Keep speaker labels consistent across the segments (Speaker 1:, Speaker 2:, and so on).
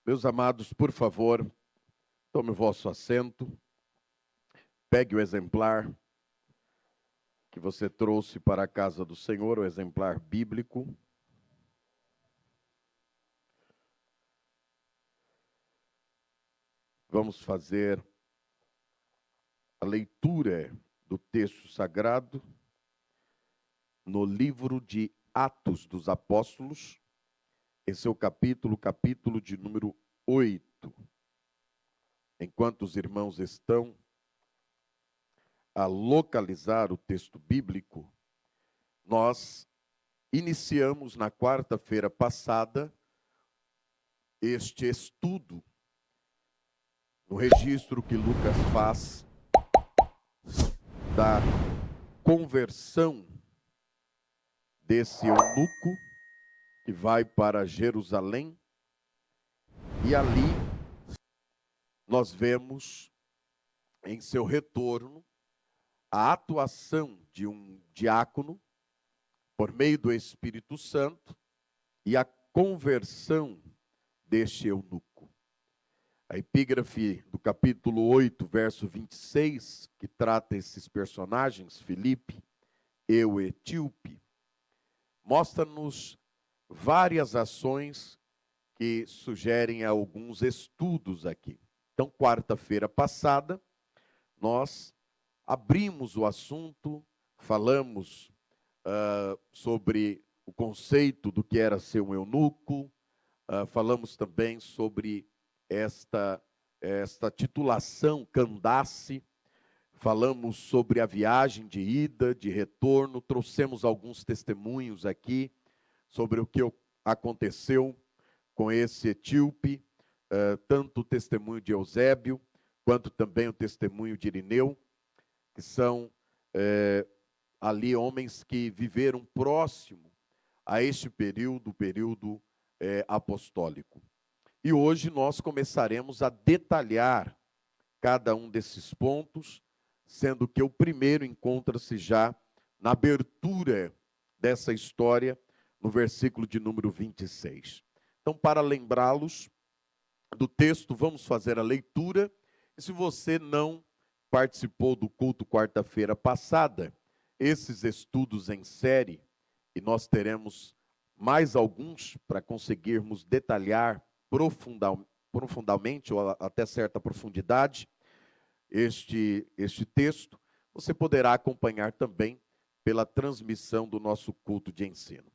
Speaker 1: Meus amados, por favor, tome o vosso assento, pegue o exemplar que você trouxe para a casa do Senhor, o exemplar bíblico. Vamos fazer a leitura do texto sagrado no livro de Atos dos Apóstolos, esse é o capítulo de número 8. Enquanto os irmãos estão a localizar o texto bíblico, nós iniciamos na quarta-feira passada este estudo no registro que Lucas faz da conversão desse eunuco que vai para Jerusalém, e ali nós vemos em seu retorno a atuação de um diácono por meio do Espírito Santo e a conversão deste eunuco. A epígrafe do capítulo 8, verso 26, que trata esses personagens, Filipe e o etíope, mostra-nos várias ações que sugerem alguns estudos aqui. Então, quarta-feira passada, nós abrimos o assunto, falamos sobre o conceito do que era ser um eunuco, falamos também sobre esta titulação Candace, falamos sobre a viagem de ida, de retorno, trouxemos alguns testemunhos aqui sobre o que aconteceu com esse etíope, tanto o testemunho de Eusébio, quanto também o testemunho de Irineu, que são ali homens que viveram próximo a este período, apostólico. E hoje nós começaremos a detalhar cada um desses pontos, sendo que o primeiro encontra-se já na abertura dessa história, no versículo de número 26. Então, para lembrá-los do texto, vamos fazer a leitura. E se você não participou do culto quarta-feira passada, esses estudos em série, e nós teremos mais alguns para conseguirmos detalhar profundamente, ou até certa profundidade, este texto, você poderá acompanhar também pela transmissão do nosso culto de ensino.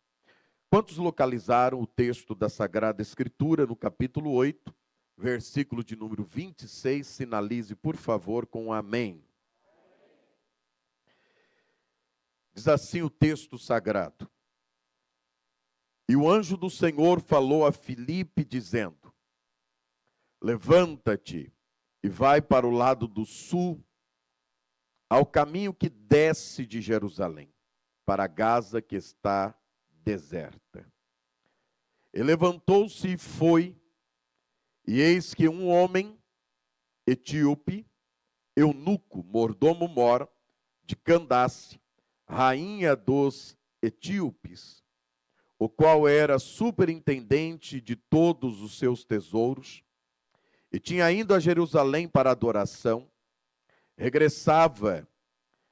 Speaker 1: Quantos localizaram o texto da Sagrada Escritura no capítulo 8, versículo de número 26, sinalize, por favor, com um amém. Diz assim o texto sagrado: E o anjo do Senhor falou a Filipe, dizendo: Levanta-te e vai para o lado do sul, ao caminho que desce de Jerusalém, para Gaza, que está deserta. E levantou-se e foi, e eis que um homem etíope, eunuco, mordomo-mor, de Candace, rainha dos etíopes, o qual era superintendente de todos os seus tesouros, e tinha ido a Jerusalém para adoração, regressava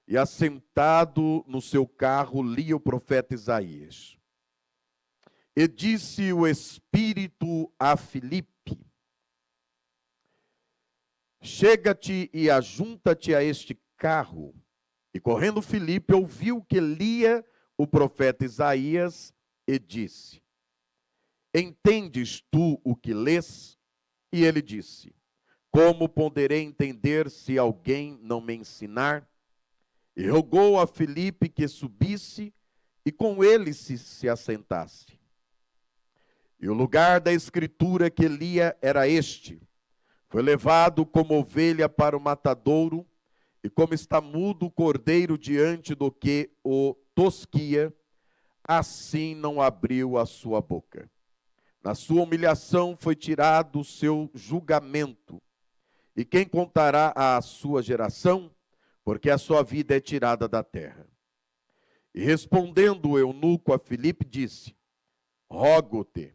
Speaker 1: e, assentado no seu carro, lia o profeta Isaías. E disse o Espírito a Filipe: Chega-te e ajunta-te a este carro. E correndo Filipe ouviu que lia o profeta Isaías e disse: Entendes tu o que lês? E ele disse: Como poderei entender se alguém não me ensinar? E rogou a Filipe que subisse e com ele se assentasse. E o lugar da escritura que lia era este: Foi levado como ovelha para o matadouro, e como está mudo o cordeiro diante do que o tosquia, assim não abriu a sua boca. Na sua humilhação foi tirado o seu julgamento. E quem contará a sua geração? Porque a sua vida é tirada da terra. E respondendo o eunuco a Filipe, disse: Rogo-te,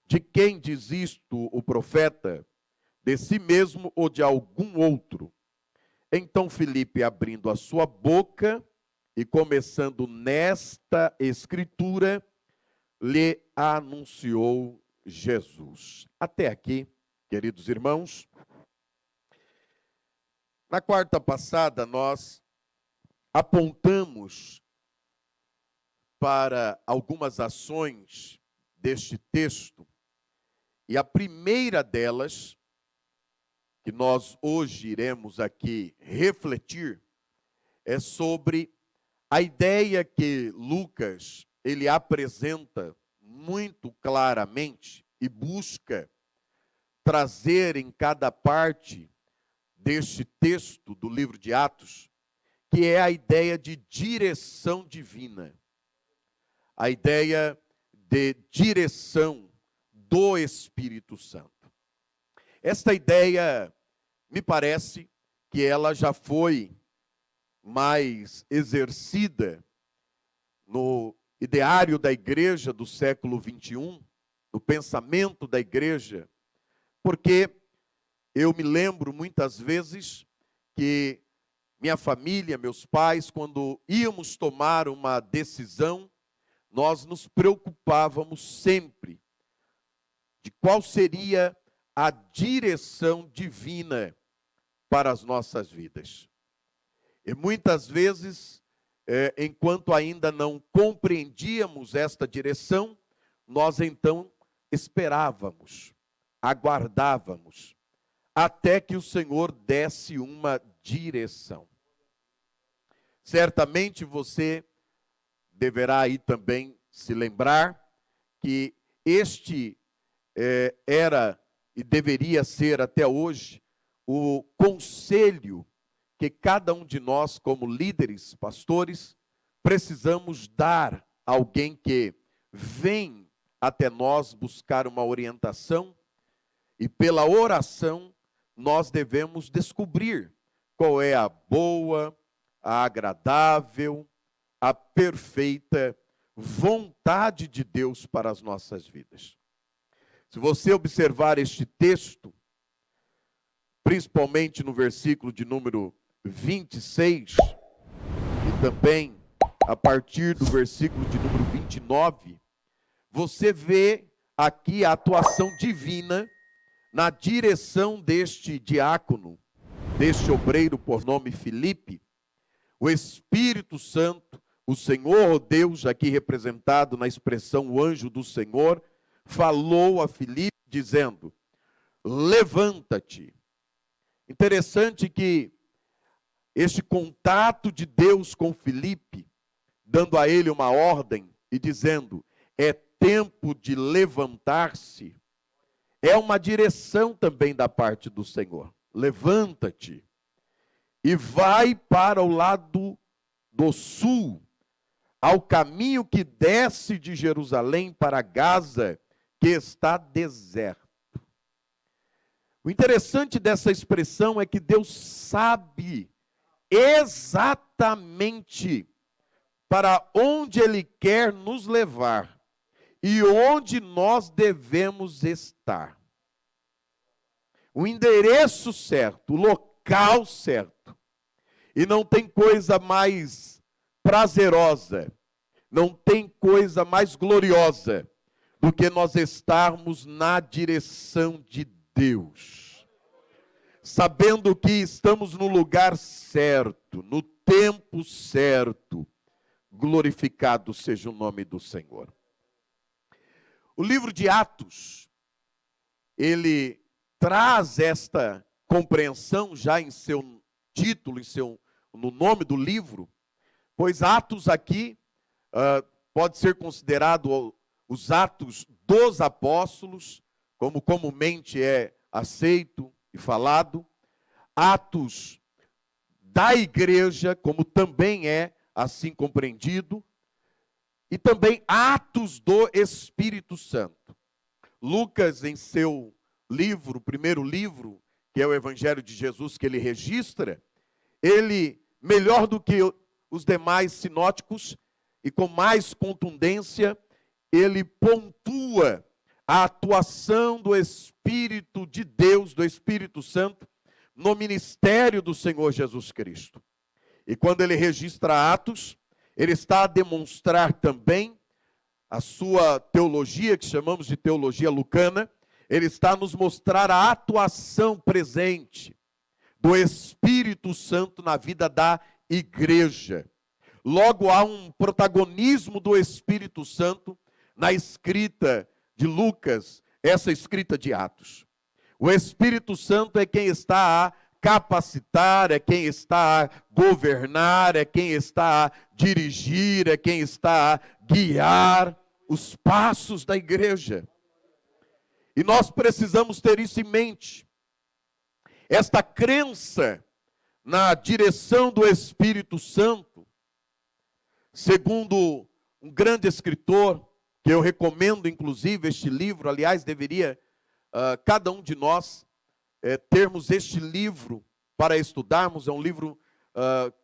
Speaker 1: De quem diz isto o profeta? De si mesmo ou de algum outro? Então Filipe, abrindo a sua boca e começando nesta escritura, lhe anunciou Jesus. Até aqui, queridos irmãos. Na quarta passada, nós apontamos para algumas ações deste texto, e a primeira delas, que nós hoje iremos aqui refletir, é sobre a ideia que Lucas ele apresenta muito claramente e busca trazer em cada parte deste texto do livro de Atos, que é a ideia de direção divina, a ideia de direção do Espírito Santo. Esta ideia, me parece que ela já foi mais exercida no ideário da igreja do século 21, no pensamento da igreja, porque eu me lembro muitas vezes que minha família, meus pais, quando íamos tomar uma decisão, nós nos preocupávamos sempre de qual seria a direção divina para as nossas vidas. E muitas vezes, enquanto ainda não compreendíamos esta direção, nós então esperávamos, aguardávamos, até que o Senhor desse uma direção. Certamente você deverá aí também se lembrar que este era e deveria ser até hoje o conselho que cada um de nós, como líderes, pastores, precisamos dar a alguém que vem até nós buscar uma orientação, e pela oração nós devemos descobrir qual é a boa, a agradável, a perfeita vontade de Deus para as nossas vidas. Se você observar este texto, principalmente no versículo de número 26, e também a partir do versículo de número 29, você vê aqui a atuação divina na direção deste diácono, deste obreiro por nome Filipe. O Espírito Santo, o Senhor Deus, aqui representado na expressão o anjo do Senhor, falou a Filipe dizendo: levanta-te. Interessante que este contato de Deus com Filipe, dando a ele uma ordem e dizendo: é tempo de levantar-se, é uma direção também da parte do Senhor. Levanta-te e vai para o lado do sul, ao caminho que desce de Jerusalém para Gaza, que está deserto. O interessante dessa expressão é que Deus sabe exatamente para onde Ele quer nos levar e onde nós devemos estar. O endereço certo, o local certo. E não tem coisa mais prazerosa, não tem coisa mais gloriosa do que nós estarmos na direção de Deus, sabendo que estamos no lugar certo, no tempo certo. Glorificado seja o nome do Senhor. O livro de Atos, ele traz esta compreensão já em seu título, no nome do livro, pois Atos aqui pode ser considerado os Atos dos Apóstolos, como comumente é aceito e falado, Atos da igreja, como também é assim compreendido, e também Atos do Espírito Santo. Lucas, em seu livro, o primeiro livro, que é o Evangelho de Jesus, que ele registra, ele, melhor do que os demais sinóticos, e com mais contundência, ele pontua a atuação do Espírito de Deus, do Espírito Santo, no ministério do Senhor Jesus Cristo. E quando ele registra Atos, ele está a demonstrar também a sua teologia, que chamamos de teologia lucana. Ele está a nos mostrar a atuação presente do Espírito Santo na vida da igreja. Logo, há um protagonismo do Espírito Santo na escrita de Lucas, essa escrita de Atos. O Espírito Santo é quem está a capacitar, é quem está a governar, é quem está a dirigir, é quem está a guiar os passos da igreja. E nós precisamos ter isso em mente. Esta crença na direção do Espírito Santo, segundo um grande escritor, que eu recomendo inclusive este livro, aliás, deveria cada um de nós termos este livro para estudarmos. É um livro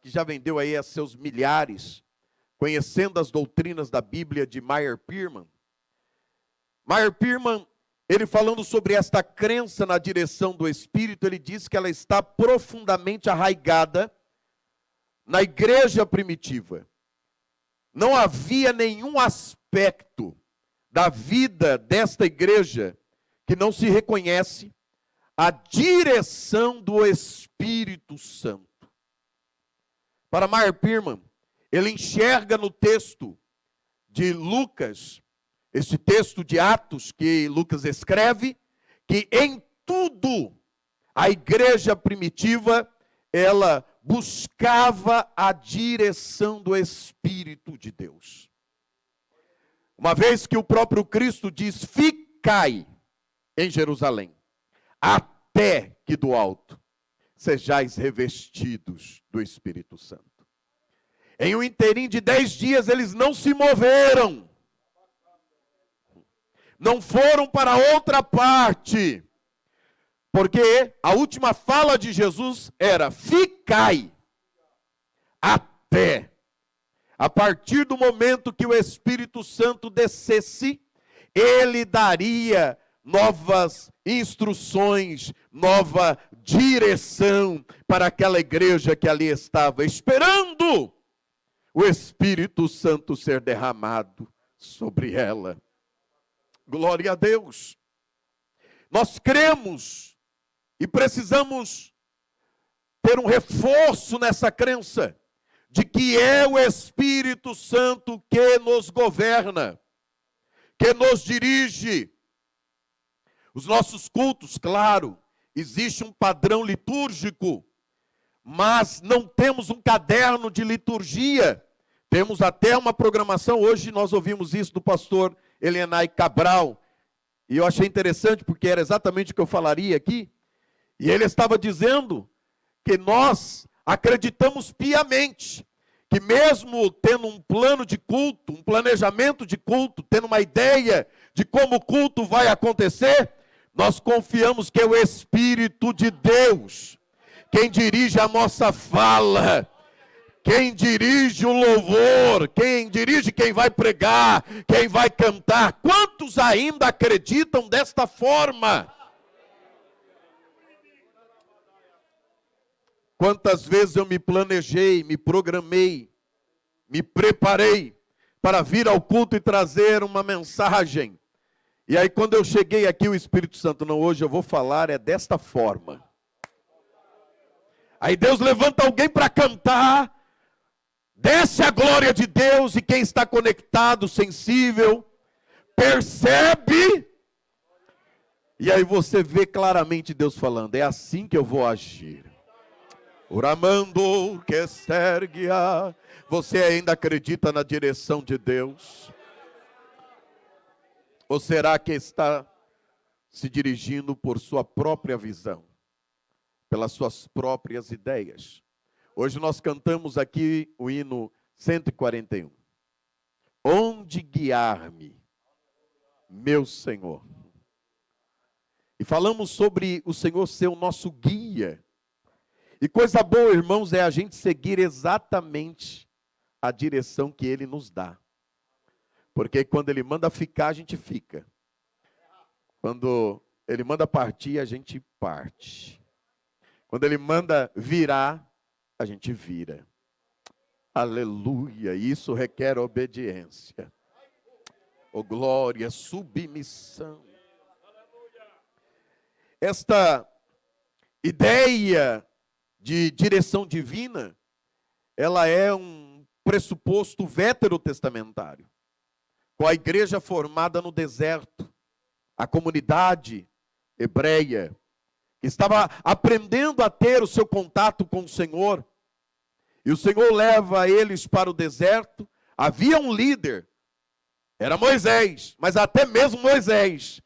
Speaker 1: que já vendeu aí a seus milhares, Conhecendo as Doutrinas da Bíblia, de Meyer Pearman. Meyer Pearman, ele falando sobre esta crença na direção do Espírito, ele diz que ela está profundamente arraigada na igreja primitiva. Não havia nenhum aspecto da vida desta igreja que não se reconhece a direção do Espírito Santo. Para Meyer Pearman, ele enxerga no texto de Lucas, esse texto de Atos que Lucas escreve, que em tudo a igreja primitiva, ela buscava a direção do Espírito de Deus. Uma vez que o próprio Cristo diz: ficai em Jerusalém, até que do alto sejais revestidos do Espírito Santo. Em um inteirinho de 10 dias eles não se moveram, não foram para outra parte, porque a última fala de Jesus era: ficai até. A partir do momento que o Espírito Santo descesse, ele daria novas instruções, nova direção para aquela igreja que ali estava esperando o Espírito Santo ser derramado sobre ela. Glória a Deus. Nós cremos e precisamos ter um reforço nessa crença de que é o Espírito Santo que nos governa, que nos dirige. Os nossos cultos, claro, existe um padrão litúrgico, mas não temos um caderno de liturgia. Temos até uma programação. Hoje nós ouvimos isso do pastor Elianai Cabral, e eu achei interessante porque era exatamente o que eu falaria aqui. E ele estava dizendo que nós acreditamos piamente que mesmo tendo um plano de culto, um planejamento de culto, tendo uma ideia de como o culto vai acontecer, nós confiamos que é o Espírito de Deus quem dirige a nossa fala, quem dirige o louvor, quem dirige quem vai pregar, quem vai cantar. Quantos ainda acreditam desta forma? Quantas vezes eu me planejei, me programei, me preparei para vir ao culto e trazer uma mensagem. E aí quando eu cheguei aqui, o Espírito Santo: não, hoje eu vou falar desta forma. Aí Deus levanta alguém para cantar, desce a glória de Deus, e quem está conectado, sensível, percebe, e aí você vê claramente Deus falando: é assim que eu vou agir. Uramando que esterguia. Você ainda acredita na direção de Deus? Ou será que está se dirigindo por sua própria visão, pelas suas próprias ideias? Hoje nós cantamos aqui o hino 141. Onde guiar-me, meu Senhor? E falamos sobre o Senhor ser o nosso guia. E coisa boa, irmãos, é a gente seguir exatamente a direção que Ele nos dá. Porque quando Ele manda ficar, a gente fica. Quando ele manda partir, a gente parte. Quando ele manda virar, a gente vira. Aleluia, isso requer obediência. Oh glória, submissão. Esta ideia de direção divina, ela é um pressuposto veterotestamentário. Com a igreja formada no deserto, a comunidade hebreia, que estava aprendendo a ter o seu contato com o Senhor, e o Senhor leva eles para o deserto. Havia um líder, era Moisés, mas até mesmo Moisés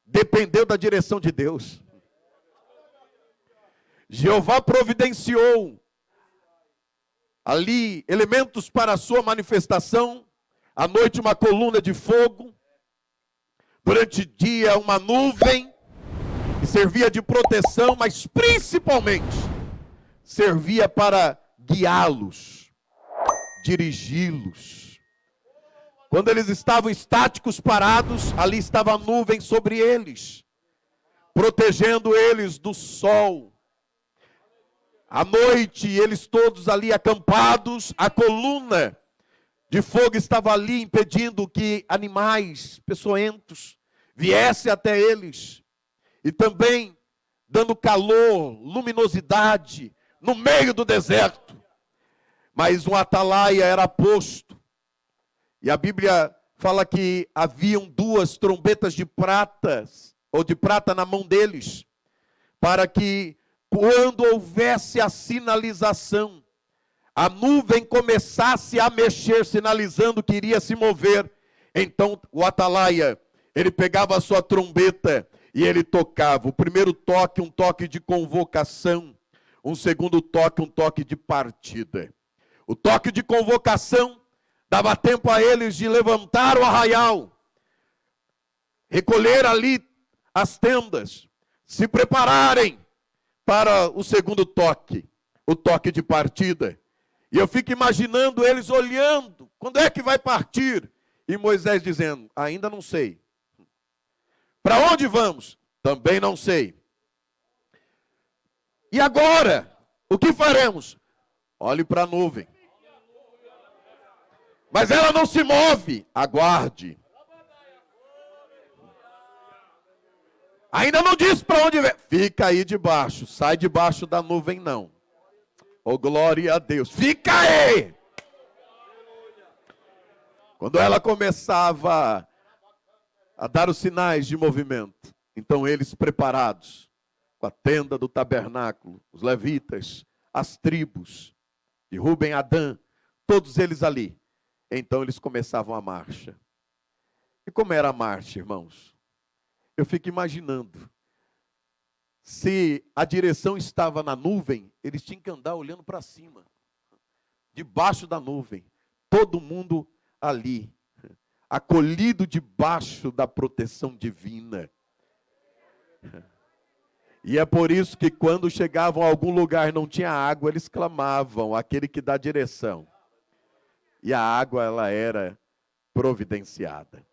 Speaker 1: dependeu da direção de Deus. Jeová providenciou ali elementos para a sua manifestação. À noite uma coluna de fogo, durante o dia uma nuvem, que servia de proteção, mas principalmente servia para guiá-los, dirigi-los. Quando eles estavam estáticos, parados, ali estava a nuvem sobre eles, protegendo eles do sol. À noite, eles todos ali acampados, a coluna de fogo estava ali impedindo que animais peçonhentos viessem até eles. E também dando calor, luminosidade no meio do deserto. Mas um atalaia era posto. E a Bíblia fala que haviam 2 trombetas de prata, ou de prata na mão deles, para que quando houvesse a sinalização, a nuvem começasse a mexer, sinalizando que iria se mover. Então o atalaia, ele pegava a sua trombeta e ele tocava. O primeiro toque, um toque de convocação. Um segundo toque, um toque de partida. O toque de convocação dava tempo a eles de levantar o arraial, recolher ali as tendas, se prepararem para o segundo toque, o toque de partida. E eu fico imaginando eles olhando, quando é que vai partir? E Moisés dizendo, ainda não sei. Para onde vamos? Também não sei. E agora? O que faremos? Olhe para a nuvem. Mas ela não se move. Aguarde. Ainda não disse para onde vai. Fica aí debaixo. Sai debaixo da nuvem não. Oh, glória a Deus. Fica aí. Quando ela começava a dar os sinais de movimento, então eles preparados, com a tenda do tabernáculo, os levitas, as tribos de Ruben, Adã, todos eles ali. Então eles começavam a marcha. E como era a marcha, irmãos? Eu fico imaginando, se a direção estava na nuvem, eles tinham que andar olhando para cima, debaixo da nuvem, todo mundo ali, acolhido debaixo da proteção divina. E é por isso que quando chegavam a algum lugar e não tinha água, eles clamavam, aquele que dá direção. E a água, ela era providenciada.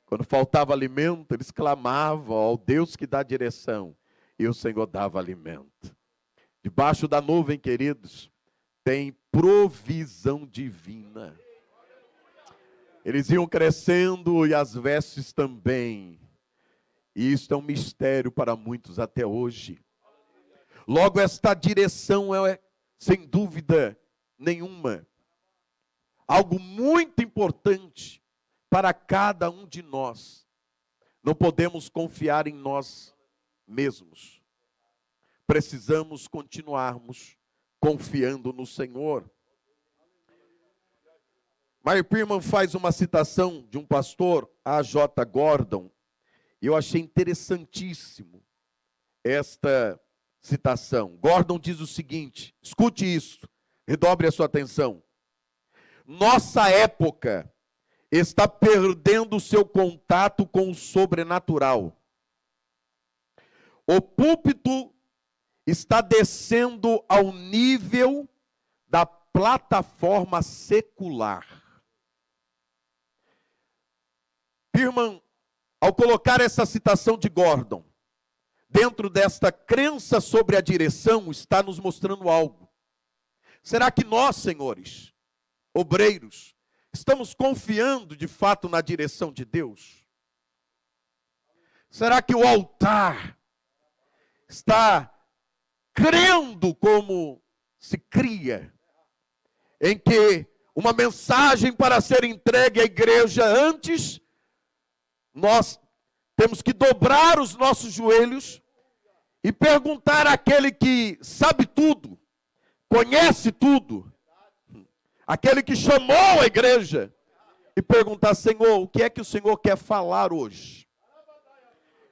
Speaker 1: Quando faltava alimento, eles clamavam ao Deus que dá direção. E o Senhor dava alimento. Debaixo da nuvem, queridos, tem provisão divina. Eles iam crescendo e as vestes também. E isso é um mistério para muitos até hoje. Logo, esta direção é, sem dúvida nenhuma, algo muito importante para cada um de nós. Não podemos confiar em nós mesmos. Precisamos continuarmos confiando no Senhor. Meyer Pearman faz uma citação de um pastor, A.J. Gordon, e eu achei interessantíssimo esta citação. Gordon diz o seguinte, escute isso, redobre a sua atenção. Nossa época está perdendo o seu contato com o sobrenatural. O púlpito está descendo ao nível da plataforma secular. Pearman ao colocar essa citação de Gordon, dentro desta crença sobre a direção, está nos mostrando algo. Será que nós, senhores, obreiros, estamos confiando de fato na direção de Deus? Será que o altar está crendo como se cria, em que uma mensagem para ser entregue à igreja antes, nós temos que dobrar os nossos joelhos e perguntar àquele que sabe tudo, conhece tudo, aquele que chamou a igreja, e perguntar: Senhor, o que é que o Senhor quer falar hoje?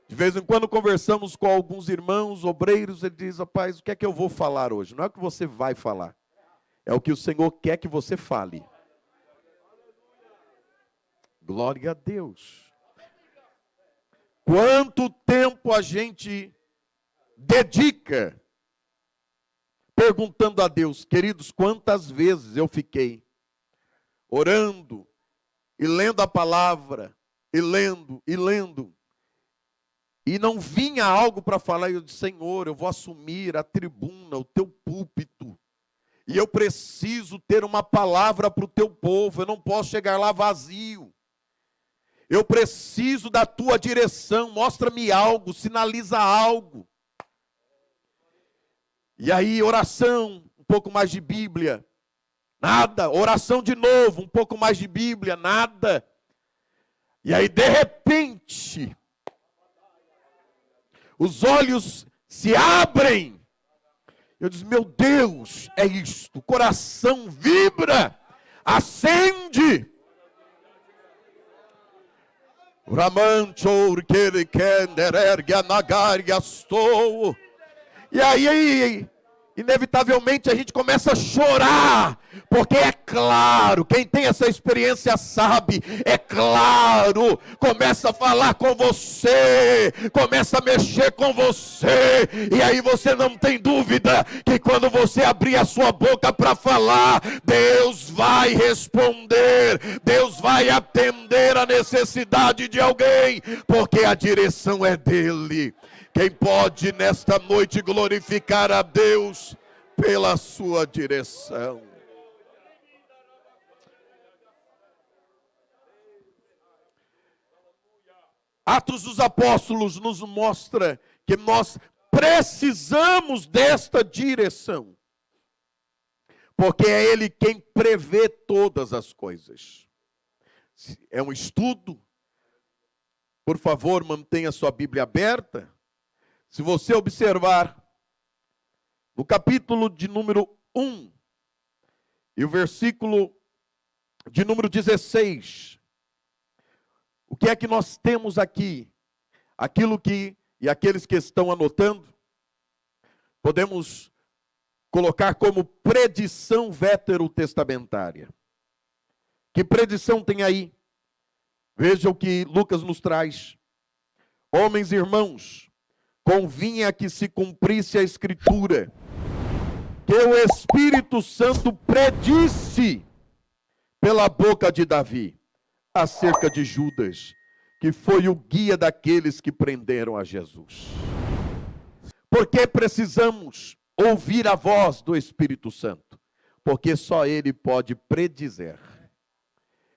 Speaker 1: De vez em quando conversamos com alguns irmãos obreiros, ele diz: rapaz, o que é que eu vou falar hoje? Não é o que você vai falar, é o que o Senhor quer que você fale. Glória a Deus. Quanto tempo a gente dedica perguntando a Deus? Queridos, quantas vezes eu fiquei orando e lendo a palavra, e lendo, e não vinha algo para falar, e eu disse: Senhor, eu vou assumir a tribuna, o teu púlpito, e eu preciso ter uma palavra para o teu povo, eu não posso chegar lá vazio. Eu preciso da tua direção, mostra-me algo, sinaliza algo. E aí, oração, um pouco mais de Bíblia, nada. Oração de novo, um pouco mais de Bíblia, nada. E aí, de repente, os olhos se abrem. Eu disse: meu Deus, é isto. O coração vibra, acende. E aí, inevitavelmente, a gente começa a chorar, porque é claro, quem tem essa experiência sabe, é claro, começa a falar com você, começa a mexer com você, e aí você não tem dúvida que quando você abrir a sua boca para falar, Deus vai responder, Deus vai atender a necessidade de alguém, porque a direção é dele. Quem pode nesta noite glorificar a Deus pela sua direção? Atos dos Apóstolos nos mostra que nós precisamos desta direção, porque é Ele quem prevê todas as coisas. É um estudo. Por favor, mantenha sua Bíblia aberta. Se você observar, no capítulo de número 1, e o versículo de número 16, o que é que nós temos aqui? Aquilo que, e aqueles que estão anotando, podemos colocar como predição veterotestamentária. Que predição tem aí? Veja o que Lucas nos traz. Homens e irmãos, convinha que se cumprisse a Escritura, que o Espírito Santo predisse pela boca de Davi, acerca de Judas, que foi o guia daqueles que prenderam a Jesus. Porque precisamos ouvir a voz do Espírito Santo? Porque só Ele pode predizer.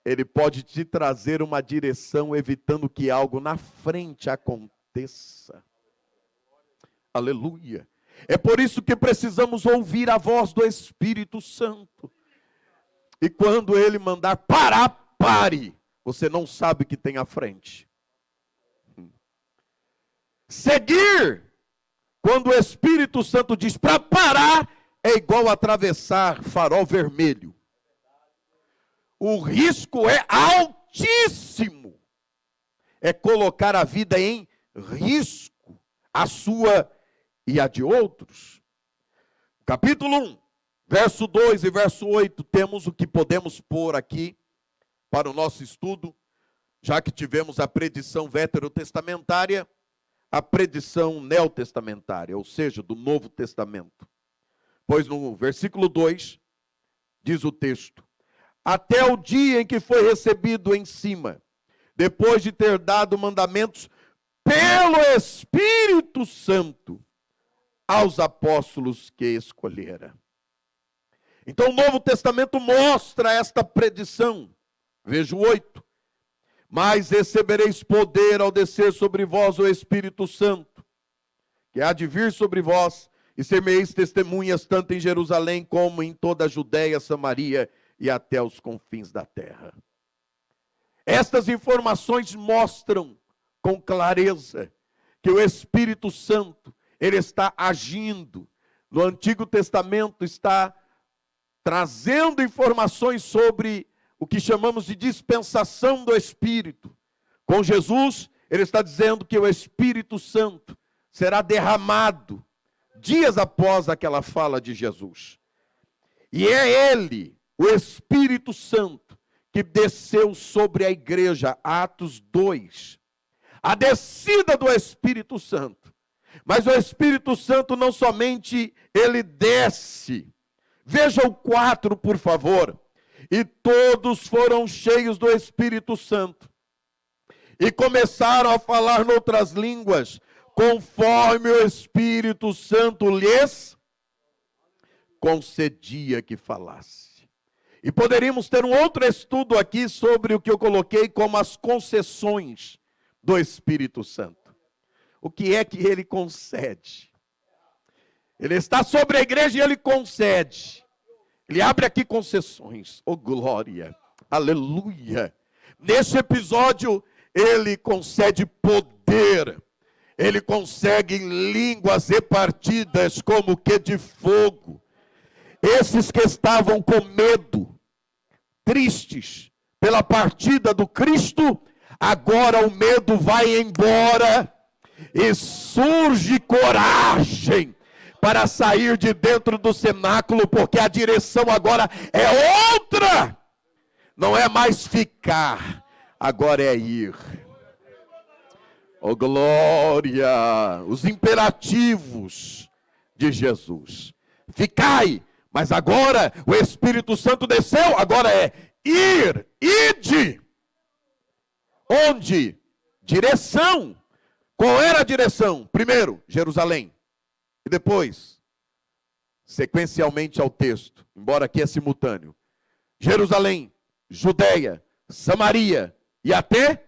Speaker 1: Ele pode te trazer uma direção, evitando que algo na frente aconteça. Aleluia. É por isso que precisamos ouvir a voz do Espírito Santo. E quando Ele mandar parar, pare. Você não sabe o que tem à frente. Seguir, quando o Espírito Santo diz para parar, é igual atravessar farol vermelho. O risco é altíssimo. É colocar a vida em risco, a sua e a de outros. Capítulo 1, verso 2 e verso 8, temos o que podemos pôr aqui para o nosso estudo, já que tivemos a predição veterotestamentária, a predição neotestamentária, ou seja, do Novo Testamento. Pois no versículo 2, diz o texto: até o dia em que foi recebido em cima, depois de ter dado mandamentos pelo Espírito Santo aos apóstolos que escolhera. Então o Novo Testamento mostra esta predição. Veja o 8. Mas recebereis poder ao descer sobre vós o Espírito Santo, que há de vir sobre vós, e ser-me-eis testemunhas tanto em Jerusalém como em toda a Judéia, Samaria e até os confins da terra. Estas informações mostram com clareza que o Espírito Santo, ele está agindo. No Antigo Testamento está trazendo informações sobre o que chamamos de dispensação do Espírito. Com Jesus, ele está dizendo que o Espírito Santo será derramado dias após aquela fala de Jesus. E é ele, o Espírito Santo, que desceu sobre a igreja, Atos 2. A descida do Espírito Santo. Mas o Espírito Santo não somente ele desce. Veja o 4, por favor. E todos foram cheios do Espírito Santo, e começaram a falar noutras línguas, conforme o Espírito Santo lhes concedia que falasse. E poderíamos ter um outro estudo aqui sobre o que eu coloquei como as concessões do Espírito Santo. O que é que ele concede? Ele está sobre a igreja e ele concede. Ele abre aqui concessões. Oh, glória. Aleluia. Nesse episódio, ele concede poder. Ele consegue línguas repartidas como que de fogo. Esses que estavam com medo, tristes pela partida do Cristo, agora o medo vai embora e surge coragem para sair de dentro do cenáculo, porque a direção agora é outra. Não é mais ficar, agora é ir. Oh, glória! Os imperativos de Jesus. Ficai, mas agora o Espírito Santo desceu, agora é ir, ide. Onde? Direção. Qual era a direção? Primeiro, Jerusalém. E depois, sequencialmente ao texto, embora aqui é simultâneo, Jerusalém, Judeia, Samaria e até...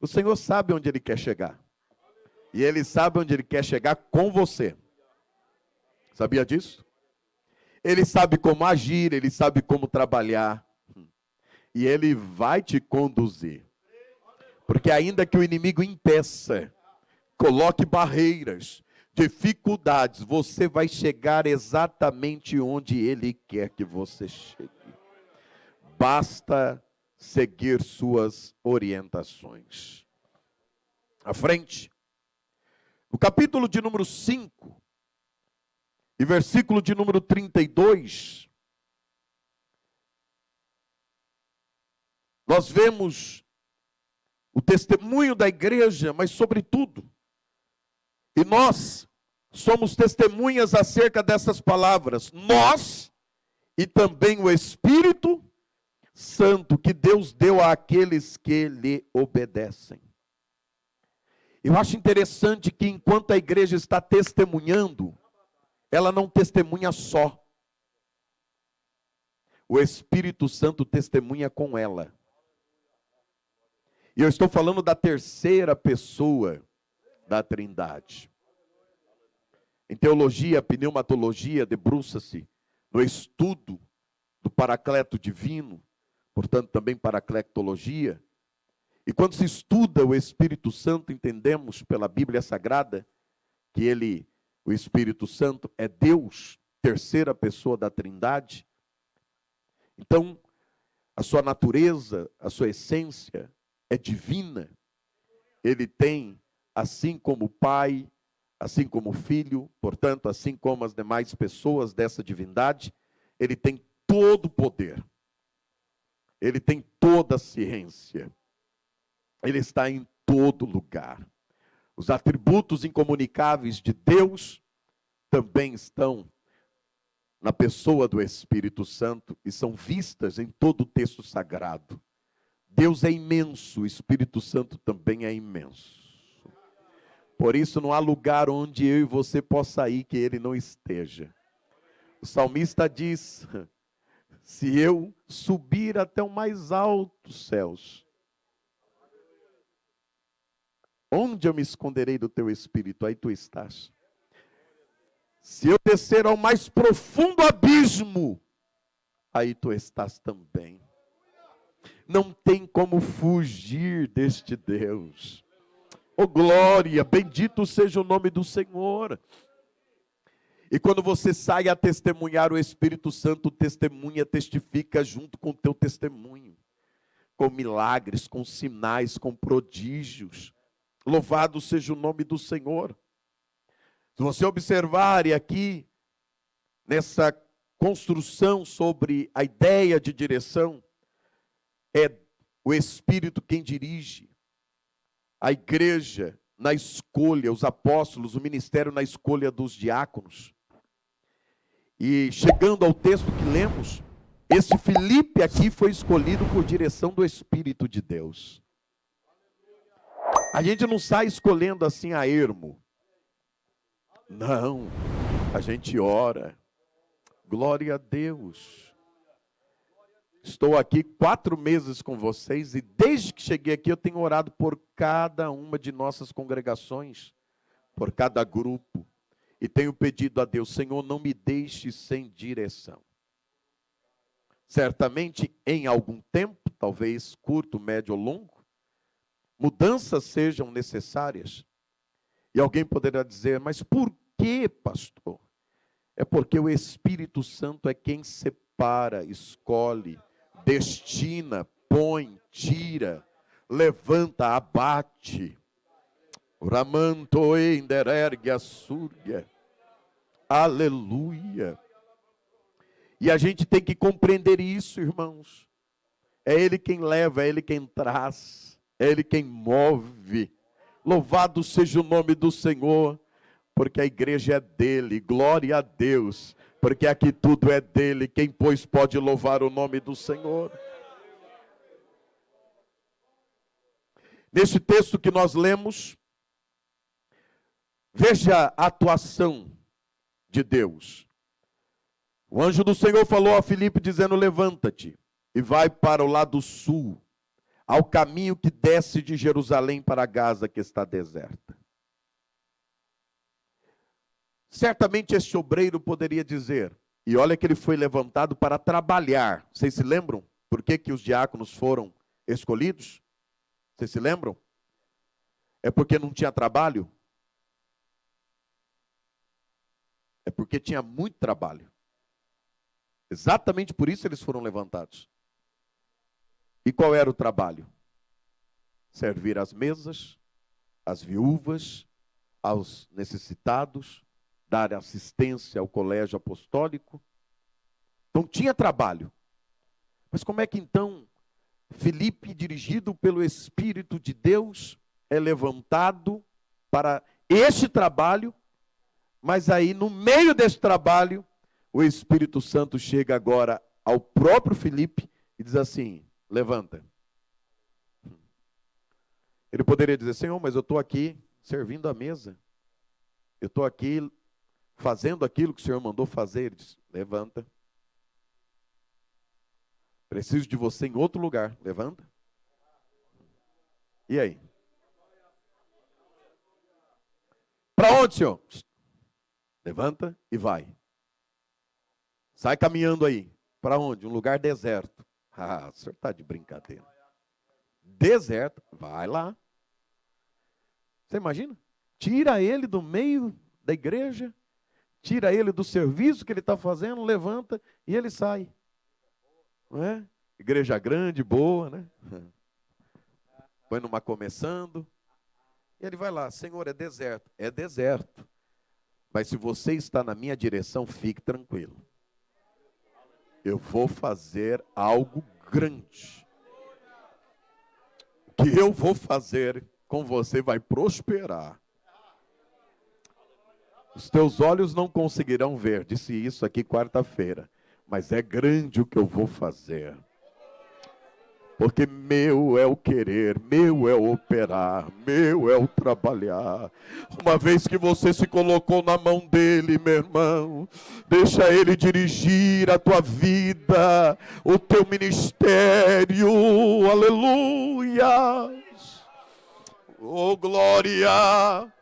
Speaker 1: O Senhor sabe onde Ele quer chegar. E Ele sabe onde Ele quer chegar com você. Sabia disso? Ele sabe como agir, Ele sabe como trabalhar. E Ele vai te conduzir. Porque ainda que o inimigo impeça, coloque barreiras, dificuldades, você vai chegar exatamente onde Ele quer que você chegue. Basta seguir suas orientações. À frente, no capítulo de número 5, e versículo de número 32, nós vemos o testemunho da igreja, mas sobretudo, e nós somos testemunhas acerca dessas palavras, nós e também o Espírito Santo que Deus deu àqueles que lhe obedecem. Eu acho interessante que enquanto a igreja está testemunhando, ela não testemunha só. O Espírito Santo testemunha com ela. E eu estou falando da terceira pessoa da Trindade. Em teologia, pneumatologia, debruça-se no estudo do Paracleto divino, portanto também paracletologia. E quando se estuda o Espírito Santo, entendemos pela Bíblia Sagrada que ele, o Espírito Santo, é Deus, terceira pessoa da Trindade. Então, a sua natureza, a sua essência é divina. Ele tem, assim como o Pai, assim como o Filho, portanto, assim como as demais pessoas dessa divindade, ele tem todo o poder. Ele tem toda a ciência. Ele está em todo lugar. Os atributos incomunicáveis de Deus também estão na pessoa do Espírito Santo e são vistas em todo o texto sagrado. Deus é imenso, o Espírito Santo também é imenso. Por isso não há lugar onde eu e você possa ir que ele não esteja. O salmista diz: se eu subir até o mais alto céus, onde eu me esconderei do teu Espírito? Aí tu estás. Se eu descer ao mais profundo abismo, aí tu estás também. Não tem como fugir deste Deus. Oh glória, bendito seja o nome do Senhor. E quando você sai a testemunhar, o Espírito Santo testemunha, testifica junto com o teu testemunho. Com milagres, com sinais, com prodígios. Louvado seja o nome do Senhor. Se você observar, e aqui, nessa construção sobre a ideia de direção, é o Espírito quem dirige. A igreja na escolha, os apóstolos, o ministério na escolha dos diáconos. E chegando ao texto que lemos, esse Filipe aqui foi escolhido por direção do Espírito de Deus. A gente não sai escolhendo assim a ermo. Não, a gente ora. Glória a Deus. Estou aqui 4 meses com vocês e desde que cheguei aqui eu tenho orado por cada uma de nossas congregações, por cada grupo. E tenho pedido a Deus: Senhor, não me deixe sem direção. Certamente em algum tempo, talvez curto, médio ou longo, mudanças sejam necessárias. E alguém poderá dizer: mas por que, pastor? É porque o Espírito Santo é quem separa, escolhe, destina, põe, tira, levanta, abate. Ramanto enderergue a súria. Aleluia. E a gente tem que compreender isso, irmãos. É Ele quem leva, é Ele quem traz, é Ele quem move. Louvado seja o nome do Senhor, porque a igreja é dele, glória a Deus. Porque aqui tudo é dele, quem pois pode louvar o nome do Senhor? Nesse texto que nós lemos, veja a atuação de Deus. O anjo do Senhor falou a Filipe dizendo: levanta-te e vai para o lado sul, ao caminho que desce de Jerusalém para Gaza, que está deserta. Certamente este obreiro poderia dizer, e olha que ele foi levantado para trabalhar. Vocês se lembram por que os diáconos foram escolhidos? Vocês se lembram? É porque não tinha trabalho? É porque tinha muito trabalho. Exatamente por isso eles foram levantados. E qual era o trabalho? Servir às mesas, às viúvas, aos necessitados, dar assistência ao colégio apostólico. Então tinha trabalho. Mas como é que então Filipe, dirigido pelo Espírito de Deus, é levantado para este trabalho, mas aí no meio desse trabalho, o Espírito Santo chega agora ao próprio Filipe e diz assim: levanta. Ele poderia dizer: Senhor, mas eu estou aqui servindo a mesa. Eu estou aqui fazendo aquilo que o Senhor mandou fazer. Ele diz: levanta. Preciso de você em outro lugar. Levanta. E aí? Para onde, Senhor? Levanta e vai. Sai caminhando aí. Para onde? Um lugar deserto. Ah, o senhor está de brincadeira. Deserto. Vai lá. Você imagina? Tira ele do meio da igreja, tira ele do serviço que ele está fazendo, levanta e ele sai. Não é? Igreja grande, boa, né? Põe numa começando. E ele vai lá: Senhor, é deserto. É deserto. Mas se você está na minha direção, fique tranquilo. Eu vou fazer algo grande. O que eu vou fazer com você vai prosperar. Os teus olhos não conseguirão ver. Disse isso aqui quarta-feira. Mas é grande o que eu vou fazer. Porque meu é o querer, meu é o operar, meu é o trabalhar. Uma vez que você se colocou na mão dele, meu irmão, deixa ele dirigir a tua vida, o teu ministério. Aleluia! Oh, glória!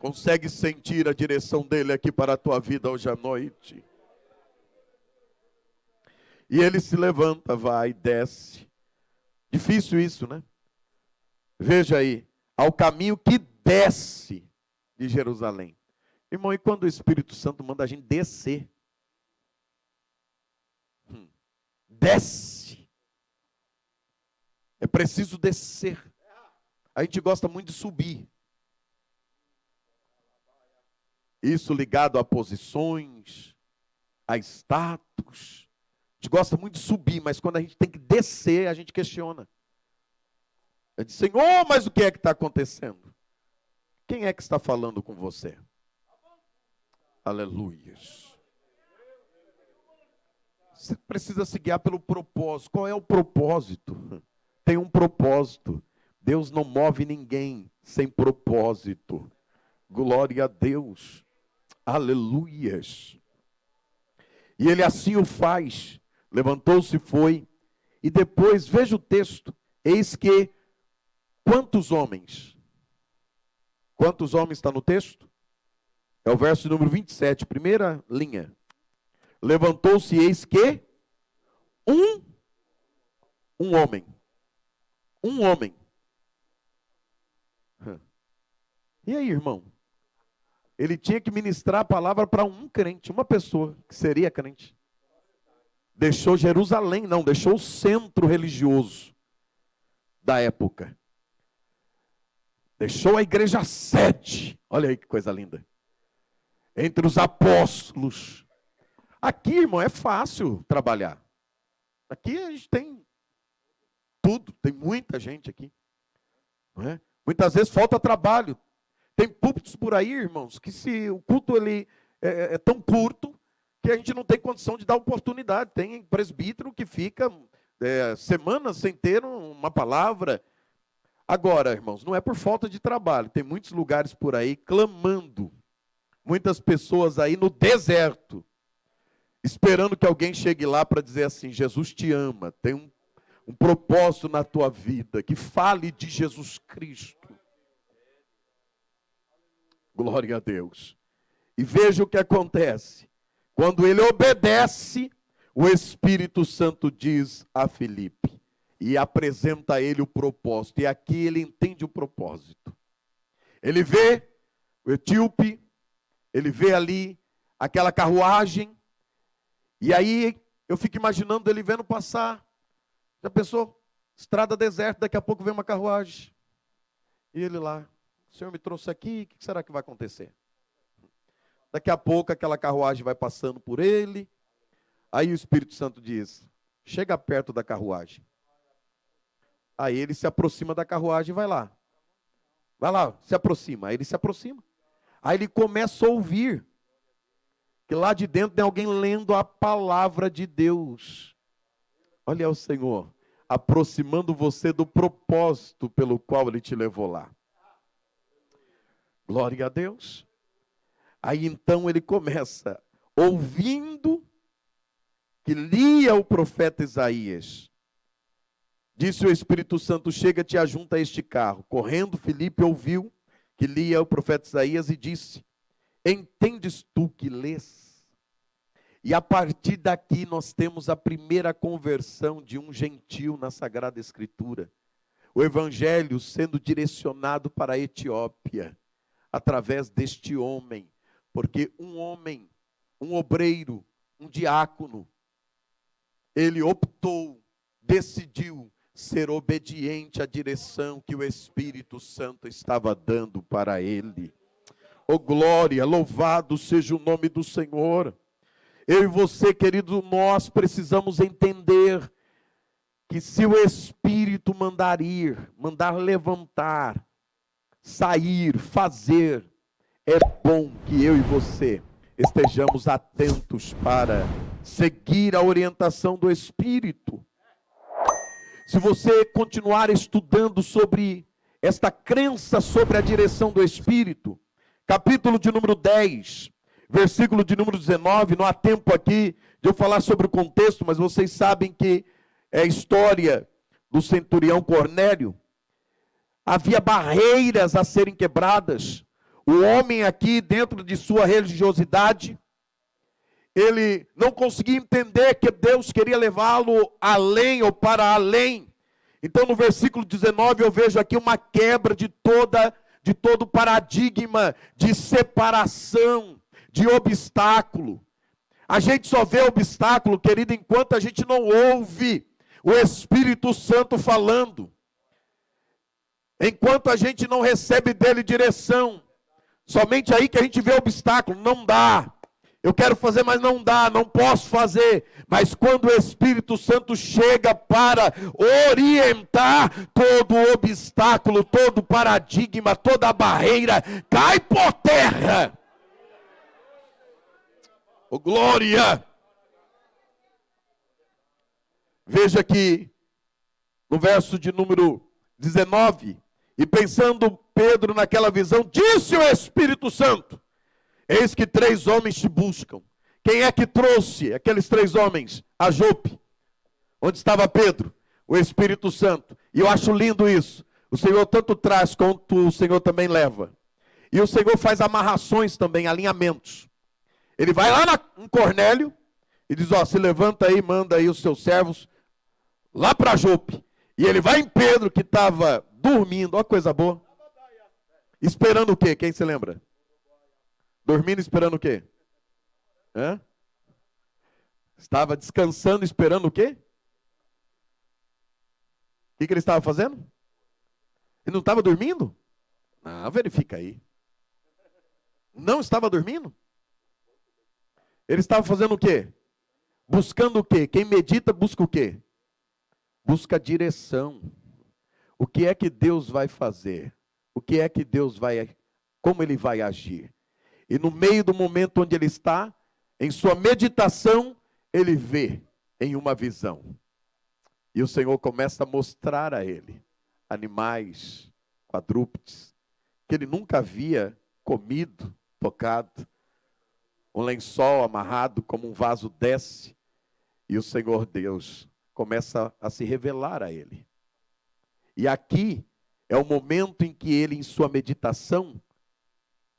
Speaker 1: Consegue sentir a direção dele aqui para a tua vida hoje à noite? E ele se levanta, vai, desce. Difícil isso, né? Veja aí, ao caminho que desce de Jerusalém. Irmão, e quando o Espírito Santo manda a gente descer? Desce. É preciso descer. A gente gosta muito de subir. Isso ligado a posições, a status. A gente gosta muito de subir, mas quando a gente tem que descer, a gente questiona. Eu disse, Senhor, mas o que é que está acontecendo? Quem é que está falando com você? Aleluias. Você precisa se guiar pelo propósito. Qual é o propósito? Tem um propósito. Deus não move ninguém sem propósito. Glória a Deus. Aleluias. E ele assim o faz. Levantou-se e foi. E depois, veja o texto. Eis que, quantos homens? Quantos homens está no texto? É o verso número 27, primeira linha. Levantou-se, eis que um homem. Um homem. E aí, irmão? Ele tinha que ministrar a palavra para um crente, uma pessoa que seria crente. Deixou Jerusalém, não, deixou o centro religioso da época. Deixou a igreja sede. Olha aí que coisa linda. Entre os apóstolos. Aqui, irmão, é fácil trabalhar. Aqui a gente tem tudo, tem muita gente aqui. Não é? Muitas vezes falta trabalho. Tem púlpitos por aí, irmãos, que se o culto ele é tão curto que a gente não tem condição de dar oportunidade. Tem presbítero que fica semanas sem ter uma palavra. Agora, irmãos, não é por falta de trabalho. Tem muitos lugares por aí clamando. Muitas pessoas aí no deserto, esperando que alguém chegue lá para dizer assim, Jesus te ama, tem um propósito na tua vida, que fale de Jesus Cristo. Glória a Deus. E veja o que acontece. Quando ele obedece, o Espírito Santo diz a Filipe e apresenta a ele o propósito. E aqui ele entende o propósito. Ele vê o etíope, ele vê ali aquela carruagem, e aí eu fico imaginando ele vendo passar. Já pensou? Estrada deserta, daqui a pouco vem uma carruagem. E ele lá, o Senhor me trouxe aqui, o que será que vai acontecer? Daqui a pouco aquela carruagem vai passando por ele. Aí o Espírito Santo diz, chega perto da carruagem. Aí ele se aproxima da carruagem e vai lá. Vai lá, se aproxima. Aí ele se aproxima. Aí ele começa a ouvir que lá de dentro tem alguém lendo a palavra de Deus. Olha o Senhor aproximando você do propósito pelo qual ele te levou lá. Glória a Deus. Aí então ele começa ouvindo que lia o profeta Isaías. Disse o Espírito Santo, chega-te e ajunta a este carro. Correndo, Filipe ouviu que lia o profeta Isaías e disse, entendes tu que lês? E a partir daqui nós temos a primeira conversão de um gentil na Sagrada Escritura. O Evangelho sendo direcionado para a Etiópia, através deste homem. Porque um homem, um obreiro, um diácono, ele optou, decidiu ser obediente à direção que o Espírito Santo estava dando para ele. Oh glória, louvado seja o nome do Senhor. Eu e você, querido, nós precisamos entender que se o Espírito mandar ir, mandar levantar, sair, fazer, é bom que eu e você estejamos atentos para seguir a orientação do Espírito. se você continuar estudando sobre esta crença sobre a direção do Espírito, capítulo de número 10, versículo de número 19, não há tempo aqui de eu falar sobre o contexto, mas vocês sabem que é a história do centurião Cornélio. Havia barreiras a serem quebradas. O homem aqui, dentro de sua religiosidade, ele não conseguia entender que Deus queria levá-lo além ou para além. Então, no versículo 19, eu vejo aqui uma quebra de todo paradigma de separação, de obstáculo. A gente só vê obstáculo, querido, enquanto a gente não ouve o Espírito Santo falando. Enquanto a gente não recebe dele direção. Somente aí que a gente vê obstáculo. Não dá. Eu quero fazer, mas não dá, não posso fazer. Mas quando o Espírito Santo chega para orientar, todo obstáculo, todo paradigma, toda barreira cai por terra. Oh, glória! Veja aqui no verso de número 19. E pensando Pedro naquela visão, disse o Espírito Santo: eis que 3 homens te buscam. Quem é que trouxe aqueles 3 homens a Jope? Onde estava Pedro? O Espírito Santo. E eu acho lindo isso. O Senhor tanto traz quanto o Senhor também leva. E o Senhor faz amarrações também, alinhamentos. Ele vai lá em Cornélio e diz: ó, se levanta aí, manda aí os seus servos lá para Jope. E ele vai em Pedro, que estava dormindo, ó coisa boa. Esperando o quê? Quem se lembra? Dormindo, esperando o quê? Hã? Estava descansando, esperando o quê? O que ele estava fazendo? Ele não estava dormindo? Não, verifica aí. Não estava dormindo? Ele estava fazendo o quê? Buscando o quê? Quem medita busca o quê? Busca direção. O que é que Deus vai fazer? O que é que Deus vai, como ele vai agir? E no meio do momento onde ele está, em sua meditação, ele vê em uma visão. E o Senhor começa a mostrar a ele animais, quadrúpedes, que ele nunca havia comido, tocado. Um lençol amarrado como um vaso desce. E o Senhor Deus começa a se revelar a ele. E aqui é o momento em que ele, em sua meditação,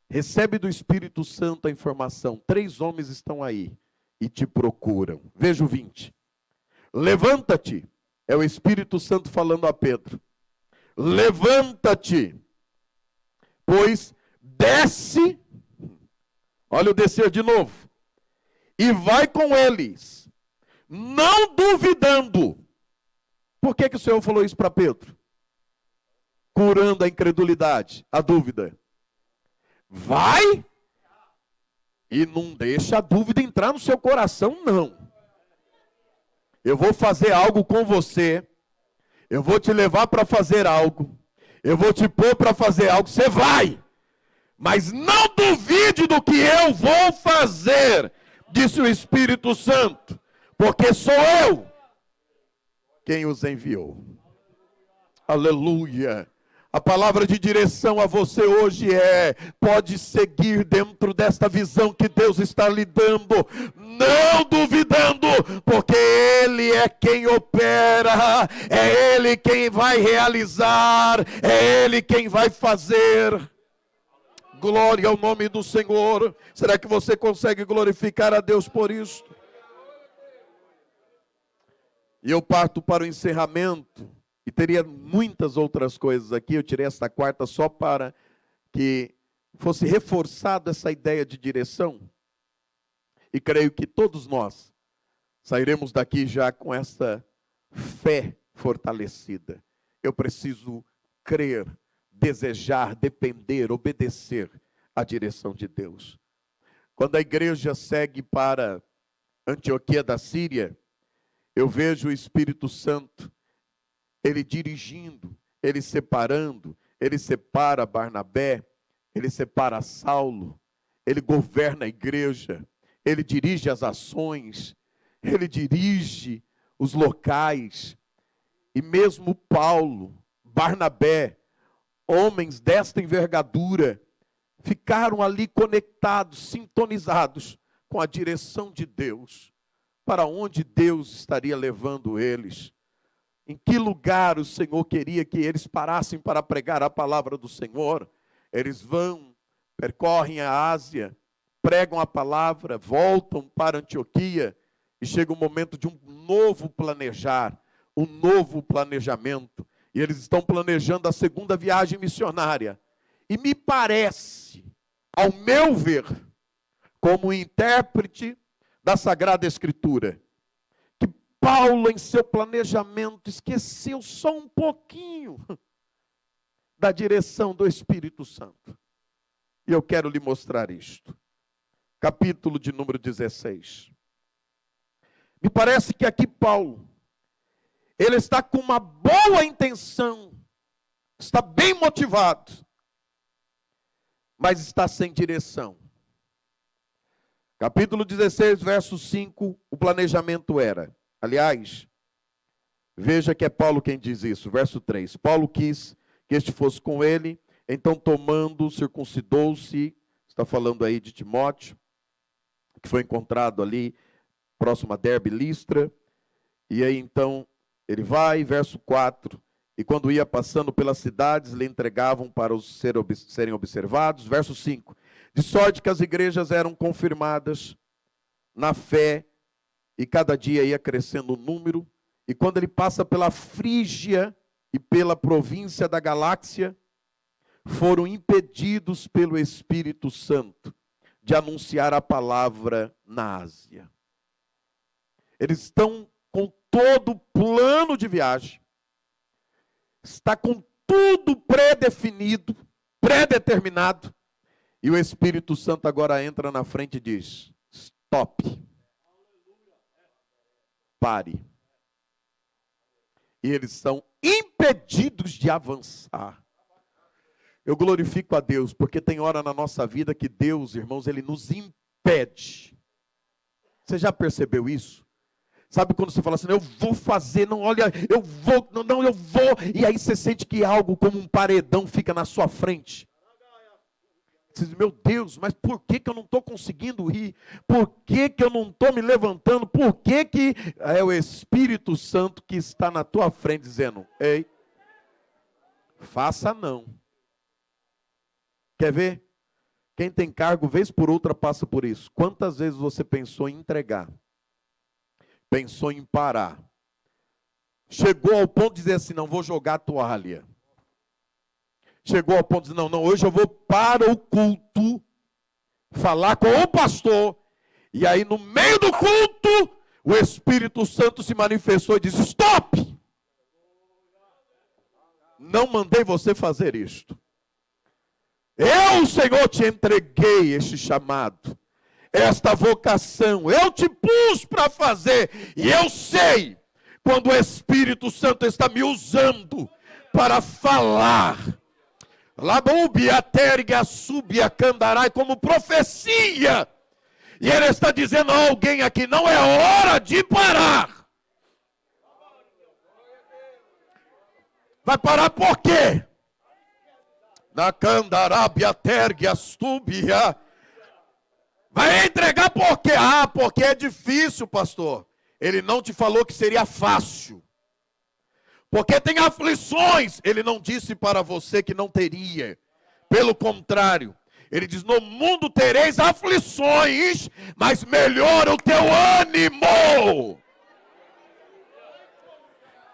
Speaker 1: recebe do Espírito Santo a informação: 3 homens estão aí e te procuram. Veja o 20. Levanta-te. É o Espírito Santo falando a Pedro. Levanta-te, pois desce, olha o descer de novo, e vai com eles, não duvidando. Por que o Senhor falou isso para Pedro? Curando a incredulidade, a dúvida. Vai e não deixa a dúvida entrar no seu coração, não. Eu vou fazer algo com você. Eu vou te levar para fazer algo. Eu vou te pôr para fazer algo. Você vai. Mas não duvide do que eu vou fazer, disse o Espírito Santo, porque sou eu quem os enviou. Aleluia. A palavra de direção a você hoje é: pode seguir dentro desta visão que Deus está lhe dando, não duvidando, porque Ele é quem opera, é Ele quem vai realizar, é Ele quem vai fazer. Glória ao nome do Senhor. Será que você consegue glorificar a Deus por isso? E eu parto para o encerramento. E teria muitas outras coisas aqui. Eu tirei esta quarta só para que fosse reforçada essa ideia de direção. E creio que todos nós sairemos daqui já com essa fé fortalecida. Eu preciso crer, desejar, depender, obedecer à direção de Deus. Quando a igreja segue para Antioquia da Síria, eu vejo o Espírito Santo, ele dirigindo, ele separando, ele separa Barnabé, ele separa Saulo, ele governa a igreja, ele dirige as ações, ele dirige os locais. e mesmo Paulo, Barnabé, homens desta envergadura, ficaram ali conectados, sintonizados com a direção de Deus, para onde Deus estaria levando eles, em que lugar o Senhor queria que eles parassem para pregar a palavra do Senhor. Eles vão, percorrem a Ásia, pregam a palavra, voltam para Antioquia, e chega o momento de um novo planejar, um novo planejamento, e eles estão planejando a segunda viagem missionária. E me parece, ao meu ver, como intérprete da Sagrada Escritura, que Paulo, em seu planejamento, esqueceu só um pouquinho da direção do Espírito Santo. E eu quero lhe mostrar isto. Capítulo de número 16. Me parece que aqui Paulo, ele está com uma boa intenção, está bem motivado, mas está sem direção. Capítulo 16, verso 5, o planejamento era, aliás, veja que é Paulo quem diz isso, verso 3, Paulo quis que este fosse com ele, então tomando, circuncidou-se, está falando aí de Timóteo, que foi encontrado ali, próximo a Derbe e Listra, e aí então, ele vai, verso 4, e quando ia passando pelas cidades, lhe entregavam para os serem observados. Verso 5, de sorte que as igrejas eram confirmadas na fé, e cada dia ia crescendo o número, e quando ele passa pela Frígia e pela província da Galáxia, foram impedidos pelo Espírito Santo de anunciar a palavra na Ásia. Eles estão com todo o plano de viagem, está com tudo predefinido, predeterminado, e o Espírito Santo agora entra na frente e diz: stop, pare. E eles são impedidos de avançar. Eu glorifico a Deus, porque tem hora na nossa vida que Deus, irmãos, Ele nos impede. Você já percebeu isso? Sabe quando você fala assim, eu vou fazer, não, olha, eu vou, não, eu vou. E aí você sente que algo como um paredão fica na sua frente. Você diz, meu Deus, mas por que eu não estou conseguindo ir? Por que eu não estou me levantando? Por que é o Espírito Santo que está na tua frente dizendo, ei, faça não. Quer ver? Quem tem cargo, vez por outra, passa por isso. Quantas vezes você pensou em entregar? Pensou em parar? Chegou ao ponto de dizer assim, não, vou jogar a toalha. Chegou ao ponto de dizer, não, hoje eu vou para o culto, falar com o pastor, e aí no meio do culto, o Espírito Santo se manifestou e disse, stop! Não mandei você fazer isto. Eu, Senhor, te entreguei este chamado, esta vocação, eu te pus para fazer, e eu sei, quando o Espírito Santo está me usando para falar, Labubia, terga, subia, candarai, como profecia, e ele está dizendo a alguém aqui, não é hora de parar. Vai parar por quê? Na candarábia, tergue, astúbia. Vai entregar por quê? Ah, porque é difícil, pastor. Ele não te falou que seria fácil. Porque tem aflições. Ele não disse para você que não teria. Pelo contrário, ele diz, no mundo tereis aflições, mas melhora o teu ânimo.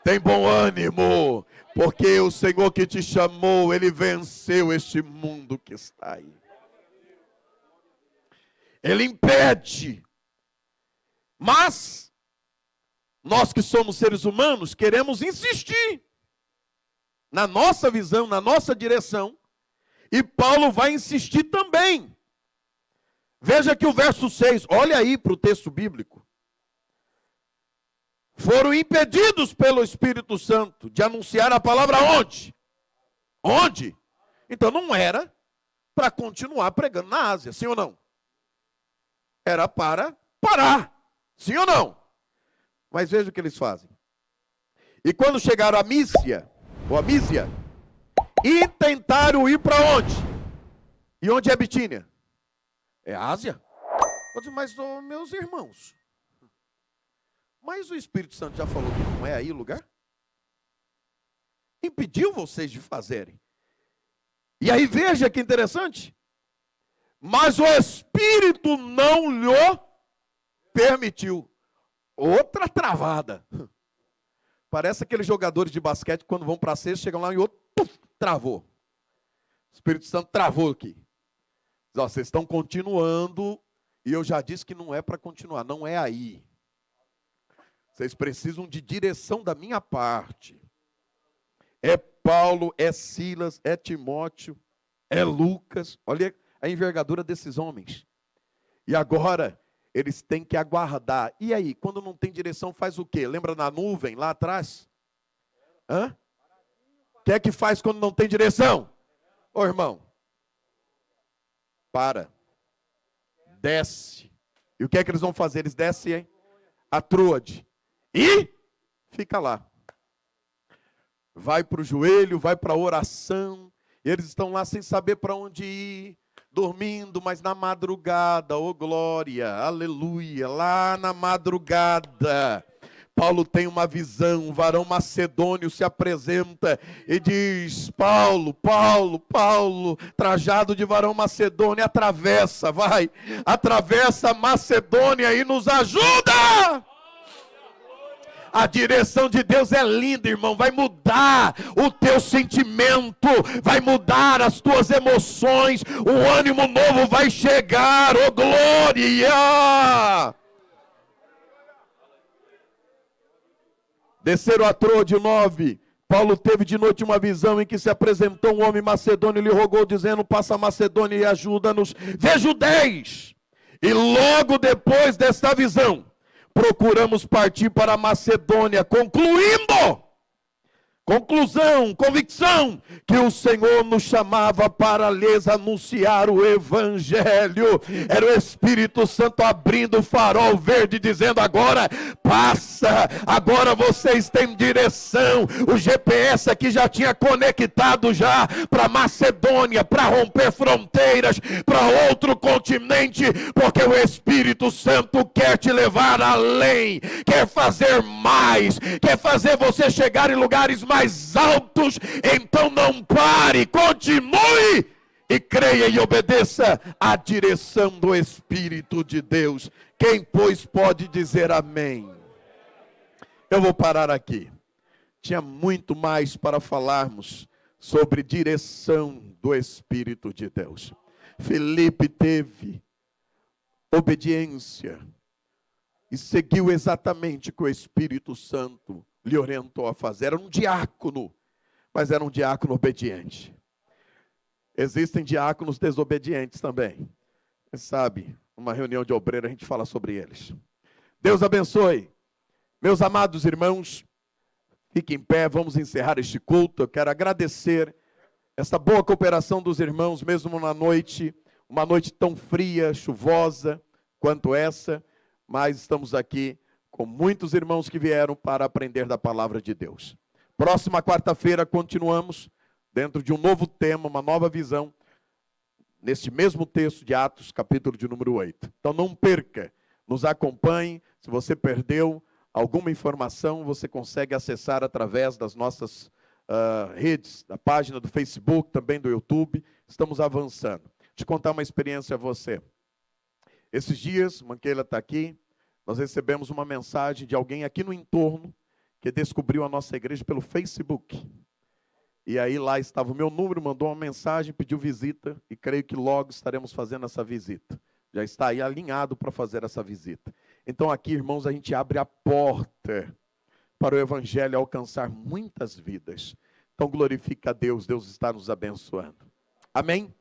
Speaker 1: Tem bom ânimo. Porque o Senhor que te chamou, Ele venceu este mundo que está aí. Ele impede. Mas, nós que somos seres humanos, queremos insistir. Na nossa visão, na nossa direção. E Paulo vai insistir também. Veja que o verso 6, olha aí para o texto bíblico. Foram impedidos pelo Espírito Santo de anunciar a palavra onde? Onde? Então não era para continuar pregando na Ásia, sim ou não? Era para parar, sim ou não? Mas veja o que eles fazem. E quando chegaram a Mísia, e tentaram ir para onde? E onde é Bitínia? É Ásia? Eu disse, mas meus irmãos, mas o Espírito Santo já falou que não é aí o lugar? Impediu vocês de fazerem. E aí veja que interessante. Mas o Espírito não lhe permitiu. Outra travada. Parece aqueles jogadores de basquete que quando vão para a cesta, chegam lá e outro, travou. O Espírito Santo travou aqui. Diz, ó, vocês estão continuando e eu já disse que não é para continuar, não é aí. Vocês precisam de direção da minha parte. É Paulo, é Silas, é Timóteo, é Lucas. Olha a envergadura desses homens. E agora eles têm que aguardar. E aí, quando não tem direção, faz o quê? Lembra na nuvem, lá atrás? Hã? O que é que faz quando não tem direção? Ô irmão, para. Desce. E o que é que eles vão fazer? Eles descem a Troade. E fica lá. Vai para o joelho, vai para a oração. E eles estão lá sem saber para onde ir. Dormindo, mas na madrugada, oh glória, aleluia, lá na madrugada, Paulo tem uma visão, um varão macedônio se apresenta e diz, Paulo, trajado de varão macedônio, atravessa a Macedônia e nos ajuda. A direção de Deus é linda, irmão, vai mudar o teu sentimento, vai mudar as tuas emoções, um ânimo novo vai chegar, oh glória! Desceram a Troade 9, Paulo teve de noite uma visão em que se apresentou um homem macedônio e lhe rogou dizendo, passa a Macedônia e ajuda-nos. Veja o 10, e logo depois desta visão, procuramos partir para a Macedônia, convicção, que o Senhor nos chamava para lhes anunciar o Evangelho. Era o Espírito Santo abrindo o farol verde, dizendo, agora passa, agora vocês têm direção. O GPS aqui já tinha conectado já para Macedônia, para romper fronteiras, para outro continente, porque o Espírito Santo quer te levar além, quer fazer mais, quer fazer você chegar em lugares mais altos. Então não pare, continue e creia e obedeça à direção do Espírito de Deus. Quem, pois, pode dizer amém? Eu vou parar aqui. Tinha muito mais para falarmos sobre direção do Espírito de Deus. Filipe teve obediência e seguiu exatamente o que o Espírito Santo lhe orientou a fazer. Era um diácono, mas era um diácono obediente. Existem diáconos desobedientes também. Quem sabe, numa reunião de obreiro a gente fala sobre eles. Deus abençoe. Meus amados irmãos, fiquem em pé, vamos encerrar este culto. Eu quero agradecer essa boa cooperação dos irmãos, mesmo na noite, uma noite tão fria, chuvosa quanto essa, mas estamos aqui com muitos irmãos que vieram para aprender da palavra de Deus. Próxima quarta-feira continuamos dentro de um novo tema, uma nova visão, neste mesmo texto de Atos, capítulo de número 8. Então não perca, nos acompanhe. Se você perdeu alguma informação, você consegue acessar através das nossas redes, da página do Facebook, também do YouTube. Estamos avançando. Deixa eu contar uma experiência a você. Esses dias, Manqueila está aqui, nós recebemos uma mensagem de alguém aqui no entorno que descobriu a nossa igreja pelo Facebook. E aí lá estava o meu número, mandou uma mensagem, pediu visita e creio que logo estaremos fazendo essa visita. Já está aí alinhado para fazer essa visita. Então aqui, irmãos, a gente abre a porta para o Evangelho alcançar muitas vidas. Então glorifica a Deus, Deus está nos abençoando. Amém?